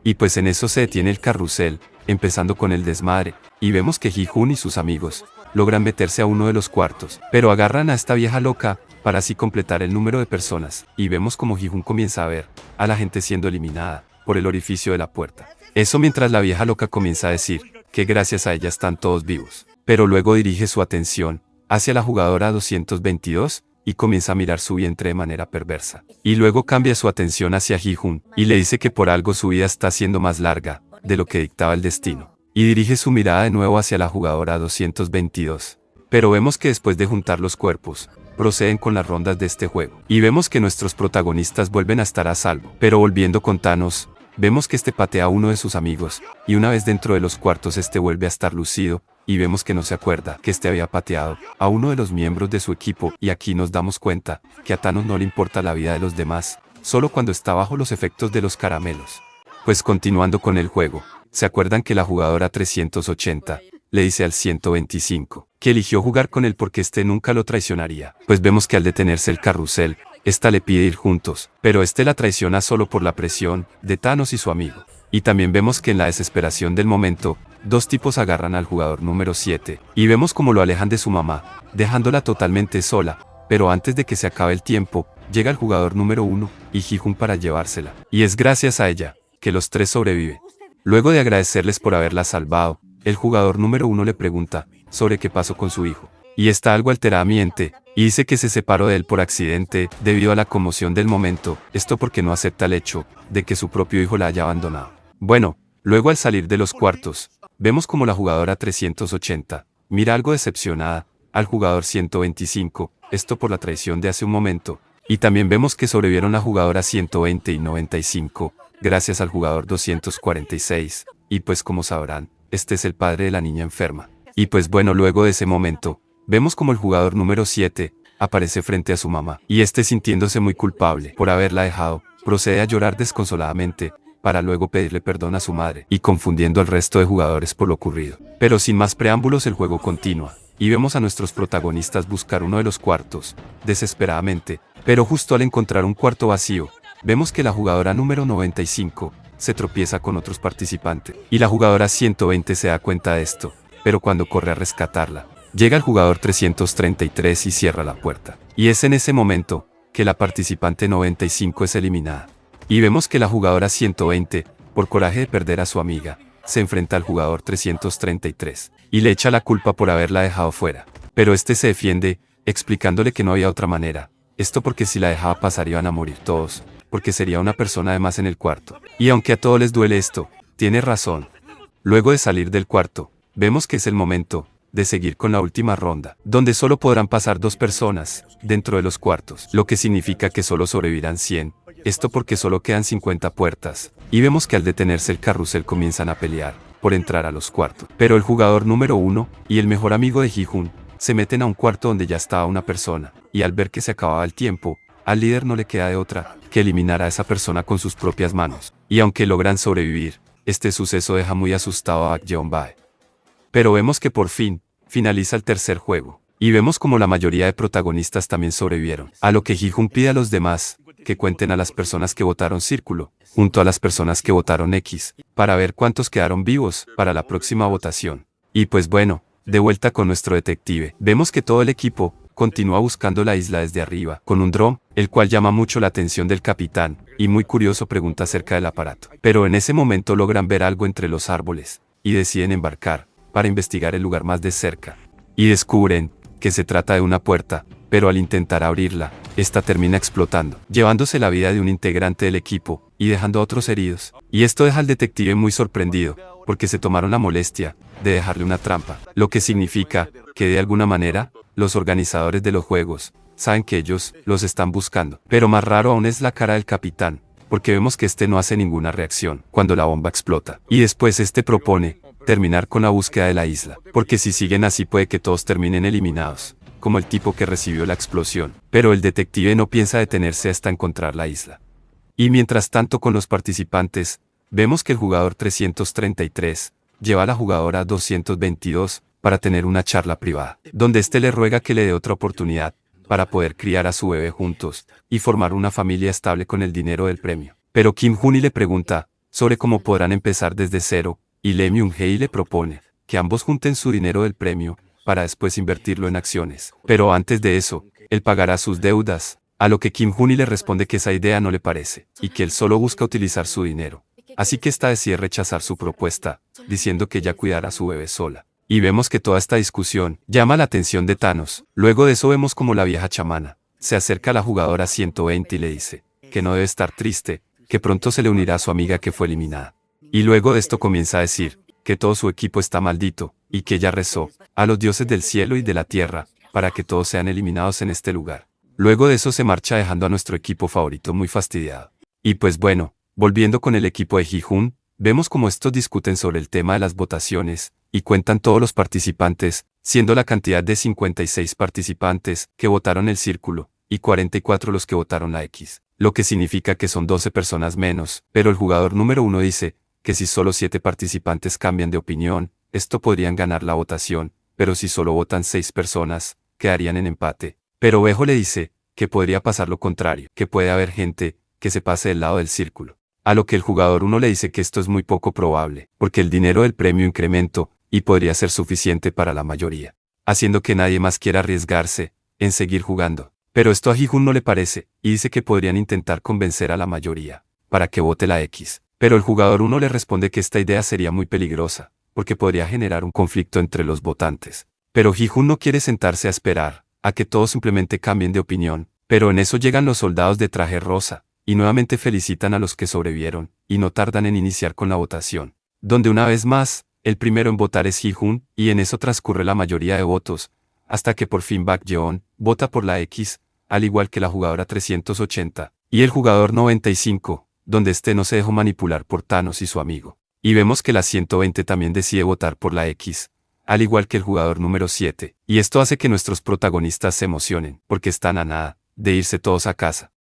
Y pues en eso se detiene el carrusel, empezando con el desmadre, y vemos que Ji-hoon y sus amigos logran meterse a uno de los cuartos, pero agarran a esta vieja loca, para así completar el número de personas, y vemos como Ji-hoon comienza a ver a la gente siendo eliminada por el orificio de la puerta. Eso mientras la vieja loca comienza a decir que gracias a ella están todos vivos. Pero luego dirige su atención hacia la jugadora 222 y comienza a mirar su vientre de manera perversa. Y luego cambia su atención hacia Ji-hoon y le dice que por algo su vida está siendo más larga de lo que dictaba el destino. Y dirige su mirada de nuevo hacia la jugadora 222. Pero vemos que después de juntar los cuerpos, proceden con las rondas de este juego. Y vemos que nuestros protagonistas vuelven a estar a salvo. Pero volviendo con Thanos, vemos que este patea a uno de sus amigos, y una vez dentro de los cuartos este vuelve a estar lucido, y vemos que no se acuerda que este había pateado a uno de los miembros de su equipo, y aquí nos damos cuenta que a Thanos no le importa la vida de los demás, solo cuando está bajo los efectos de los caramelos. Pues continuando con el juego, ¿se acuerdan que la jugadora 380 le dice al 125 que eligió jugar con él porque este nunca lo traicionaría? Pues vemos que al detenerse el carrusel, esta le pide ir juntos, pero este la traiciona solo por la presión de Thanos y su amigo. Y también vemos que en la desesperación del momento, dos tipos agarran al jugador número 7, y vemos cómo lo alejan de su mamá, dejándola totalmente sola, pero antes de que se acabe el tiempo, llega el jugador número 1, y Ji-hoon para llevársela. Y es gracias a ella que los tres sobreviven. Luego de agradecerles por haberla salvado, el jugador número 1 le pregunta sobre qué pasó con su hijo. Y está algo alteradamente, y dice que se separó de él por accidente debido a la conmoción del momento, esto porque no acepta el hecho de que su propio hijo la haya abandonado. Bueno, luego al salir de los cuartos, vemos como la jugadora 380 mira algo decepcionada al jugador 125, esto por la traición de hace un momento, y también vemos que sobrevivieron la jugadora 120 y 95, gracias al jugador 246, y pues como sabrán, este es el padre de la niña enferma. Y pues bueno, luego de ese momento, vemos como el jugador número 7 aparece frente a su mamá, y este sintiéndose muy culpable por haberla dejado, procede a llorar desconsoladamente, para luego pedirle perdón a su madre, y confundiendo al resto de jugadores por lo ocurrido. Pero sin más preámbulos el juego continúa, y vemos a nuestros protagonistas buscar uno de los cuartos, desesperadamente, pero justo al encontrar un cuarto vacío, vemos que la jugadora número 95 se tropieza con otros participantes, y la jugadora 120 se da cuenta de esto, pero cuando corre a rescatarla, llega el jugador 333 y cierra la puerta. Y es en ese momento que la participante 95 es eliminada. Y vemos que la jugadora 120, por coraje de perder a su amiga, se enfrenta al jugador 333, y le echa la culpa por haberla dejado fuera. Pero este se defiende, explicándole que no había otra manera, esto porque si la dejaba pasar iban a morir todos, porque sería una persona de más en el cuarto. Y aunque a todos les duele esto, tiene razón. Luego de salir del cuarto, vemos que es el momento de seguir con la última ronda, donde solo podrán pasar 2 personas dentro de los cuartos, lo que significa que solo sobrevivirán 100, esto porque solo quedan 50 puertas, y vemos que al detenerse el carrusel comienzan a pelear por entrar a los cuartos. Pero el jugador número 1 y el mejor amigo de Ji-hoon se meten a un cuarto donde ya estaba una persona, y al ver que se acababa el tiempo, al líder no le queda de otra que eliminar a esa persona con sus propias manos. Y aunque logran sobrevivir, este suceso deja muy asustado a Jeonbae. Pero vemos que por fin, finaliza el tercer juego, y vemos como la mayoría de protagonistas también sobrevivieron, a lo que Ji-hoon pide a los demás que cuenten a las personas que votaron círculo, junto a las personas que votaron X, para ver cuántos quedaron vivos para la próxima votación. Y pues bueno, de vuelta con nuestro detective, vemos que todo el equipo continúa buscando la isla desde arriba, con un dron, el cual llama mucho la atención del capitán, y muy curioso pregunta acerca del aparato. Pero en ese momento logran ver algo entre los árboles, y deciden embarcar, para investigar el lugar más de cerca. Y descubren que se trata de una puerta, pero al intentar abrirla, esta termina explotando, llevándose la vida de un integrante del equipo, y dejando a otros heridos. Y esto deja al detective muy sorprendido, porque se tomaron la molestia de dejarle una trampa, lo que significa que de alguna manera, los organizadores de los juegos saben que ellos los están buscando. Pero más raro aún es la cara del capitán, porque vemos que este no hace ninguna reacción cuando la bomba explota. Y después este propone terminar con la búsqueda de la isla, porque si siguen así puede que todos terminen eliminados, como el tipo que recibió la explosión. Pero el detective no piensa detenerse hasta encontrar la isla. Y mientras tanto con los participantes, vemos que el jugador 333 lleva a la jugadora 222 para tener una charla privada, donde este le ruega que le dé otra oportunidad para poder criar a su bebé juntos y formar una familia estable con el dinero del premio. Pero Kim Juni le pregunta sobre cómo podrán empezar desde cero, y Lee Myung-hee le propone que ambos junten su dinero del premio para después invertirlo en acciones. Pero antes de eso, él pagará sus deudas, a lo que Kim Juni le responde que esa idea no le parece, y que él solo busca utilizar su dinero. Así que esta decide rechazar su propuesta, diciendo que ella cuidará a su bebé sola. Y vemos que toda esta discusión llama la atención de Thanos. Luego de eso vemos como la vieja chamana se acerca a la jugadora 120 y le dice que no debe estar triste, que pronto se le unirá a su amiga que fue eliminada. Y luego de esto comienza a decir que todo su equipo está maldito, y que ella rezó a los dioses del cielo y de la tierra, para que todos sean eliminados en este lugar. Luego de eso se marcha dejando a nuestro equipo favorito muy fastidiado. Y pues bueno, volviendo con el equipo de Ji-Hoon, vemos como estos discuten sobre el tema de las votaciones, y cuentan todos los participantes, siendo la cantidad de 56 participantes que votaron el círculo, y 44 los que votaron la X, lo que significa que son 12 personas menos, pero el jugador número 1 dice que si solo 7 participantes cambian de opinión, esto podrían ganar la votación, pero si solo votan 6 personas, quedarían en empate. Pero Bejo le dice que podría pasar lo contrario, que puede haber gente que se pase del lado del círculo. A lo que el jugador 1 le dice que esto es muy poco probable, porque el dinero del premio incrementó, y podría ser suficiente para la mayoría, haciendo que nadie más quiera arriesgarse en seguir jugando. Pero esto a Ji-Hoon no le parece, y dice que podrían intentar convencer a la mayoría para que vote la X. Pero el jugador 1 le responde que esta idea sería muy peligrosa, porque podría generar un conflicto entre los votantes. Pero Ji-Hoon no quiere sentarse a esperar a que todos simplemente cambien de opinión, pero en eso llegan los soldados de traje rosa, y nuevamente felicitan a los que sobrevivieron, y no tardan en iniciar con la votación, donde una vez más, el primero en votar es Ji-Hoon, y en eso transcurre la mayoría de votos, hasta que por fin Bak Yeon vota por la X, al igual que la jugadora 380, y el jugador 95, donde este no se dejó manipular por Thanos y su amigo. Y vemos que la 120 también decide votar por la X, al igual que el jugador número 7, y esto hace que nuestros protagonistas se emocionen, porque están a nada de irse todos a casa.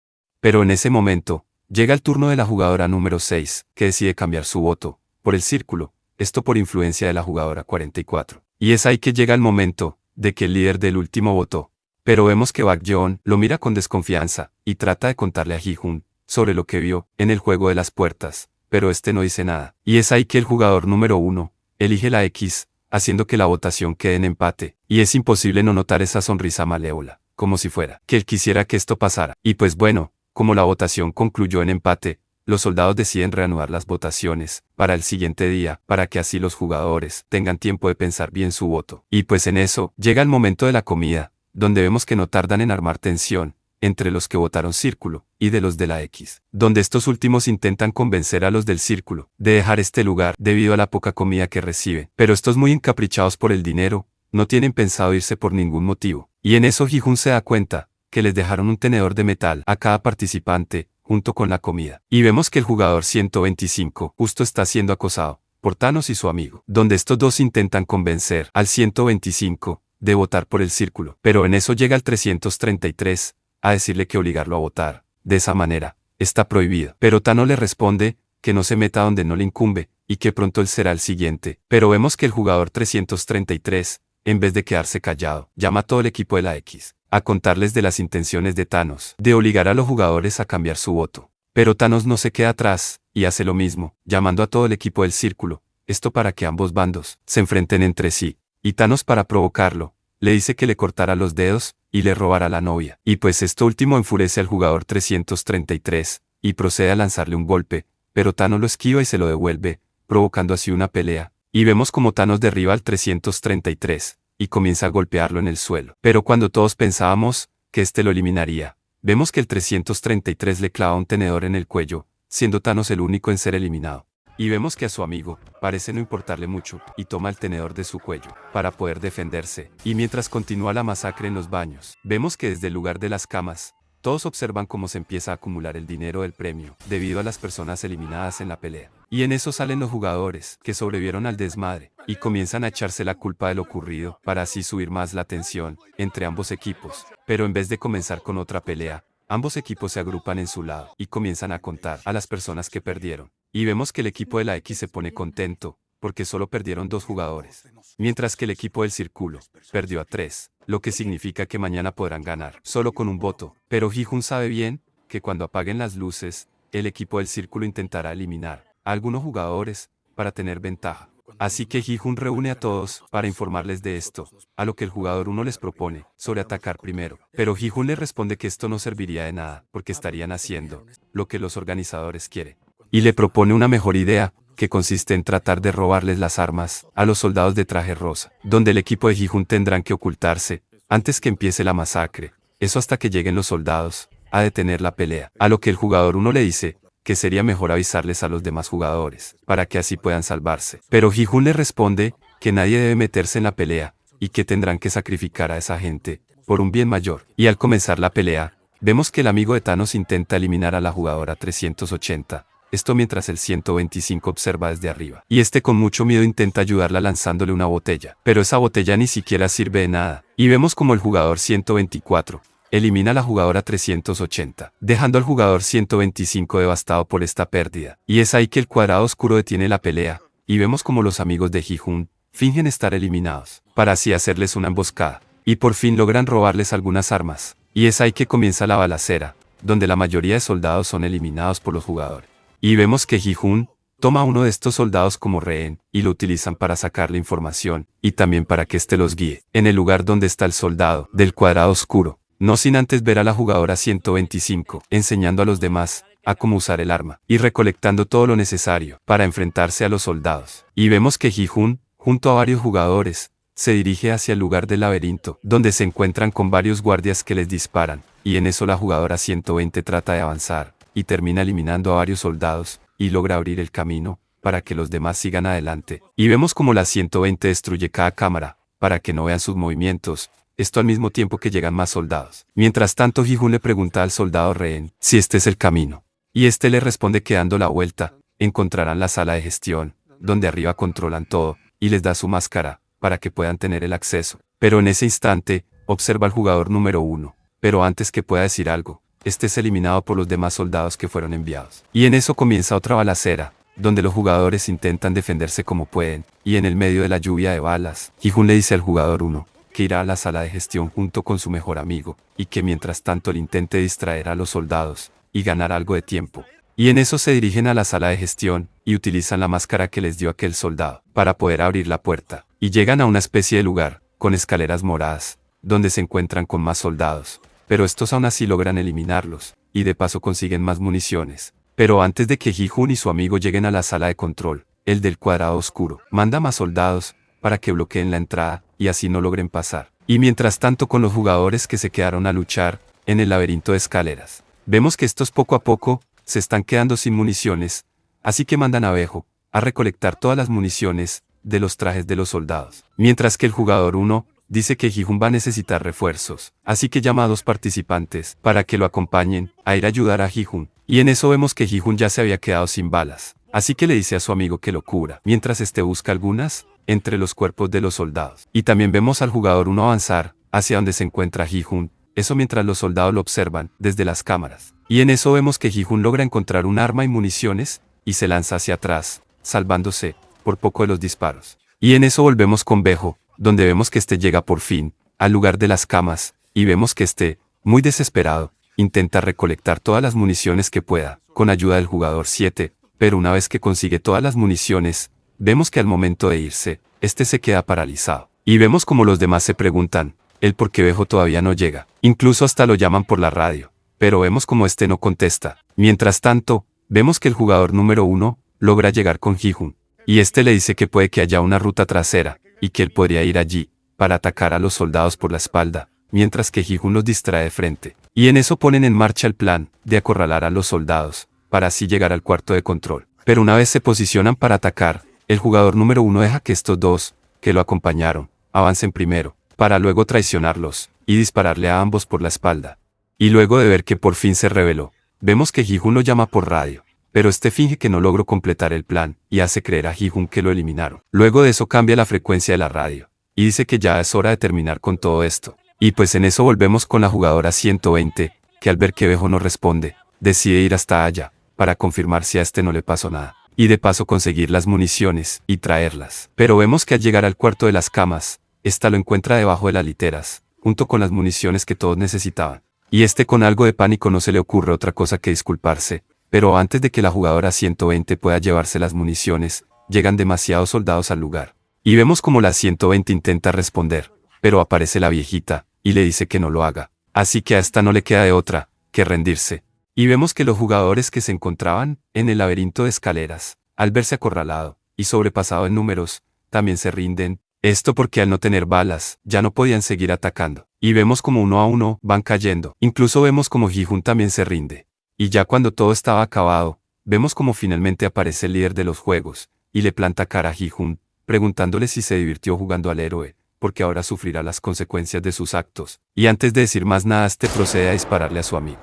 Pero en ese momento, llega el turno de la jugadora número 6, que decide cambiar su voto por el círculo, esto por influencia de la jugadora 44. Y es ahí que llega el momento de que el líder del último votó. Pero vemos que Bak Yeon lo mira con desconfianza, y trata de contarle a Ji-Hoon sobre lo que vio en el juego de las puertas, pero este no dice nada. Y es ahí que el jugador número 1 elige la X, haciendo que la votación quede en empate, y es imposible no notar esa sonrisa malévola, como si fuera que él quisiera que esto pasara. Y pues bueno, como la votación concluyó en empate, los soldados deciden reanudar las votaciones para el siguiente día, para que así los jugadores tengan tiempo de pensar bien su voto. Y pues en eso, llega el momento de la comida, donde vemos que no tardan en armar tensión entre los que votaron círculo y de los de la X, donde estos últimos intentan convencer a los del círculo de dejar este lugar debido a la poca comida que reciben. Pero estos muy encaprichados por el dinero, no tienen pensado irse por ningún motivo. Y en eso Ji-Hoon se da cuenta que les dejaron un tenedor de metal a cada participante, junto con la comida. Y vemos que el jugador 125 justo está siendo acosado por Thanos y su amigo, donde estos dos intentan convencer al 125 de votar por el círculo. Pero en eso llega el 333 a decirle que obligarlo a votar de esa manera está prohibido. Pero Thanos le responde que no se meta donde no le incumbe, y que pronto él será el siguiente. Pero vemos que el jugador 333, en vez de quedarse callado, llama a todo el equipo de la X a contarles de las intenciones de Thanos, de obligar a los jugadores a cambiar su voto. Pero Thanos no se queda atrás, y hace lo mismo, llamando a todo el equipo del círculo, esto para que ambos bandos se enfrenten entre sí. Y Thanos, para provocarlo, le dice que le cortará los dedos y le robará la novia. Y pues esto último enfurece al jugador 333, y procede a lanzarle un golpe, pero Thanos lo esquiva y se lo devuelve, provocando así una pelea. Y vemos como Thanos derriba al 333, y comienza a golpearlo en el suelo. Pero cuando todos pensábamos que este lo eliminaría, vemos que el 333 le clava un tenedor en el cuello, siendo Thanos el único en ser eliminado. Y vemos que a su amigo parece no importarle mucho, y toma el tenedor de su cuello para poder defenderse. Y mientras continúa la masacre en los baños, vemos que desde el lugar de las camas, todos observan cómo se empieza a acumular el dinero del premio, debido a las personas eliminadas en la pelea. Y en eso salen los jugadores, que sobrevivieron al desmadre, y comienzan a echarse la culpa de lo ocurrido, para así subir más la tensión entre ambos equipos. Pero en vez de comenzar con otra pelea, ambos equipos se agrupan en su lado, y comienzan a contar a las personas que perdieron. Y vemos que el equipo de la X se pone contento, porque solo perdieron 2 jugadores, mientras que el equipo del círculo perdió a 3, lo que significa que mañana podrán ganar solo con un voto. Pero Ji-Hoon sabe bien que cuando apaguen las luces, el equipo del círculo intentará eliminar a algunos jugadores para tener ventaja. Así que Ji-Hun reúne a todos para informarles de esto, a lo que el jugador 1 les propone, sobre atacar primero. Pero Ji-Hun le responde que esto no serviría de nada, porque estarían haciendo lo que los organizadores quieren. Y le propone una mejor idea, que consiste en tratar de robarles las armas a los soldados de traje rosa, donde el equipo de Ji-Hun tendrán que ocultarse antes que empiece la masacre. Eso hasta que lleguen los soldados a detener la pelea. A lo que el jugador 1 le dice que sería mejor avisarles a los demás jugadores, para que así puedan salvarse. Pero Ji-Hun le responde que nadie debe meterse en la pelea, y que tendrán que sacrificar a esa gente por un bien mayor. Y al comenzar la pelea, vemos que el amigo de Thanos intenta eliminar a la jugadora 380. Esto mientras el 125 observa desde arriba. Y este con mucho miedo intenta ayudarla lanzándole una botella. Pero esa botella ni siquiera sirve de nada. Y vemos como el jugador 124 elimina a la jugadora 380, dejando al jugador 125 devastado por esta pérdida. Y es ahí que el cuadrado oscuro detiene la pelea, y vemos como los amigos de Ji-Hun fingen estar eliminados, para así hacerles una emboscada. Y por fin logran robarles algunas armas. Y es ahí que comienza la balacera, donde la mayoría de soldados son eliminados por los jugadores. Y vemos que Ji-Hun toma a uno de estos soldados como rehén, y lo utilizan para sacarle información, y también para que éste los guíe, en el lugar donde está el soldado del cuadrado oscuro. No sin antes ver a la jugadora 125, enseñando a los demás a cómo usar el arma, y recolectando todo lo necesario para enfrentarse a los soldados. Y vemos que Ji-Hun, junto a varios jugadores, se dirige hacia el lugar del laberinto, donde se encuentran con varios guardias que les disparan, y en eso la jugadora 120 trata de avanzar, y termina eliminando a varios soldados, y logra abrir el camino, para que los demás sigan adelante. Y vemos como la 120 destruye cada cámara, para que no vean sus movimientos, esto al mismo tiempo que llegan más soldados. Mientras tanto Ji-Hun le pregunta al soldado rehén si este es el camino. Y este le responde que dando la vuelta, encontrarán la sala de gestión, donde arriba controlan todo, y les da su máscara, para que puedan tener el acceso. Pero en ese instante, observa al jugador número 1. Pero antes que pueda decir algo, este es eliminado por los demás soldados que fueron enviados. Y en eso comienza otra balacera, donde los jugadores intentan defenderse como pueden, y en el medio de la lluvia de balas, Ji-Hun le dice al jugador 1 que irá a la sala de gestión junto con su mejor amigo, y que mientras tanto él intente distraer a los soldados, y ganar algo de tiempo. Y en eso se dirigen a la sala de gestión, y utilizan la máscara que les dio aquel soldado, para poder abrir la puerta, y llegan a una especie de lugar, con escaleras moradas, donde se encuentran con más soldados, pero estos aún así logran eliminarlos, y de paso consiguen más municiones. Pero antes de que Ji-Hun y su amigo lleguen a la sala de control, el del cuadrado oscuro manda más soldados, para que bloqueen la entrada, y así no logren pasar. Y mientras tanto con los jugadores que se quedaron a luchar, en el laberinto de escaleras, vemos que estos poco a poco, se están quedando sin municiones, así que mandan a Bejo a recolectar todas las municiones de los trajes de los soldados. Mientras que el jugador 1 dice que Ji-Hun va a necesitar refuerzos, así que llama a 2 participantes para que lo acompañen a ir a ayudar a Ji-Hun. Y en eso vemos que Ji-Hun ya se había quedado sin balas, así que le dice a su amigo que lo cubra, mientras este busca algunas entre los cuerpos de los soldados. Y también vemos al jugador 1 avanzar hacia donde se encuentra Ji-Hun, eso mientras los soldados lo observan desde las cámaras. Y en eso vemos que Ji-Hun logra encontrar un arma y municiones, y se lanza hacia atrás, salvándose por poco de los disparos. Y en eso volvemos con Bejo, donde vemos que este llega por fin al lugar de las camas, y vemos que este, muy desesperado, intenta recolectar todas las municiones que pueda, con ayuda del jugador 7, pero una vez que consigue todas las municiones, vemos que al momento de irse, este se queda paralizado. Y vemos como los demás se preguntan, el por qué Bejo todavía no llega. Incluso hasta lo llaman por la radio, pero vemos como este no contesta. Mientras tanto, vemos que el jugador número 1 logra llegar con Ji-Hun, y este le dice que puede que haya una ruta trasera, y que él podría ir allí, para atacar a los soldados por la espalda, mientras que Ji-Hun los distrae de frente. Y en eso ponen en marcha el plan de acorralar a los soldados, para así llegar al cuarto de control. Pero una vez se posicionan para atacar, el jugador número 1 deja que estos 2, que lo acompañaron, avancen primero, para luego traicionarlos, y dispararle a ambos por la espalda. Y luego de ver que por fin se reveló, vemos que Ji-Hun lo llama por radio, pero este finge que no logró completar el plan, y hace creer a Ji-Hun que lo eliminaron. Luego de eso cambia la frecuencia de la radio, y dice que ya es hora de terminar con todo esto. Y pues en eso volvemos con la jugadora 120, que al ver que Bejo no responde, decide ir hasta allá, para confirmar si a este no le pasó nada, y de paso conseguir las municiones, y traerlas. Pero vemos que al llegar al cuarto de las camas, esta lo encuentra debajo de las literas, junto con las municiones que todos necesitaban. Y este con algo de pánico no se le ocurre otra cosa que disculparse, pero antes de que la jugadora 120 pueda llevarse las municiones, llegan demasiados soldados al lugar. Y vemos como la 120 intenta responder, pero aparece la viejita, y le dice que no lo haga. Así que a esta no le queda de otra, que rendirse. Y vemos que los jugadores que se encontraban en el laberinto de escaleras, al verse acorralado y sobrepasado en números, también se rinden. Esto porque al no tener balas, ya no podían seguir atacando. Y vemos como uno a uno van cayendo. Incluso vemos como Ji-Hoon también se rinde. Y ya cuando todo estaba acabado, vemos como finalmente aparece el líder de los juegos, y le planta cara a Ji-Hoon, preguntándole si se divirtió jugando al héroe, porque ahora sufrirá las consecuencias de sus actos. Y antes de decir más nada, este procede a dispararle a su amigo,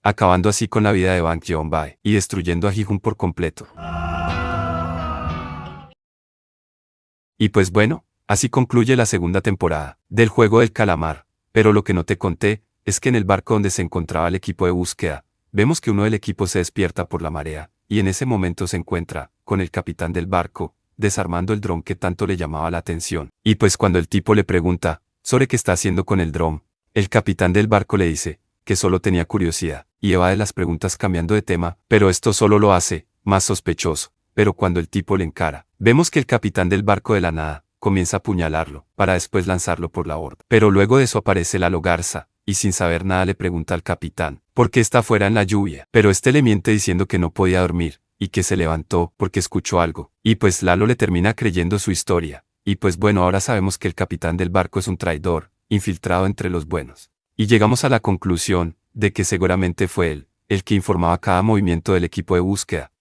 acabando así con la vida de Bang Yeon-bae, y destruyendo a Ji-Hoon por completo. Y pues bueno, así concluye la segunda temporada del Juego del Calamar, pero lo que no te conté, es que en el barco donde se encontraba el equipo de búsqueda, vemos que uno del equipo se despierta por la marea, y en ese momento se encuentra con el capitán del barco, desarmando el dron que tanto le llamaba la atención. Y pues cuando el tipo le pregunta sobre qué está haciendo con el dron, el capitán del barco le dice que solo tenía curiosidad, y evade las preguntas cambiando de tema, pero esto solo lo hace más sospechoso. Pero cuando el tipo le encara, vemos que el capitán del barco de la nada comienza a apuñalarlo, para después lanzarlo por la borda. Pero luego de eso aparece Lalo Garza, y sin saber nada le pregunta al capitán por qué está fuera en la lluvia. Pero este le miente diciendo que no podía dormir, y que se levantó porque escuchó algo. Y pues Lalo le termina creyendo su historia. Y pues bueno, ahora sabemos que el capitán del barco es un traidor, infiltrado entre los buenos. Y llegamos a la conclusión de que seguramente fue él el que informaba cada movimiento del equipo de búsqueda.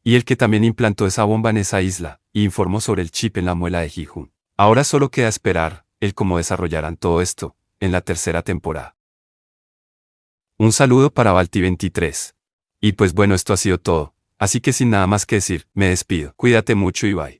Y el que también implantó esa bomba en esa isla, y informó sobre el chip en la muela de Ji-Hoon. Ahora solo queda esperar el cómo desarrollarán todo esto en la tercera temporada. Un saludo para Balti23. Y pues bueno, esto ha sido todo. Así que sin nada más que decir, me despido. Cuídate mucho y bye.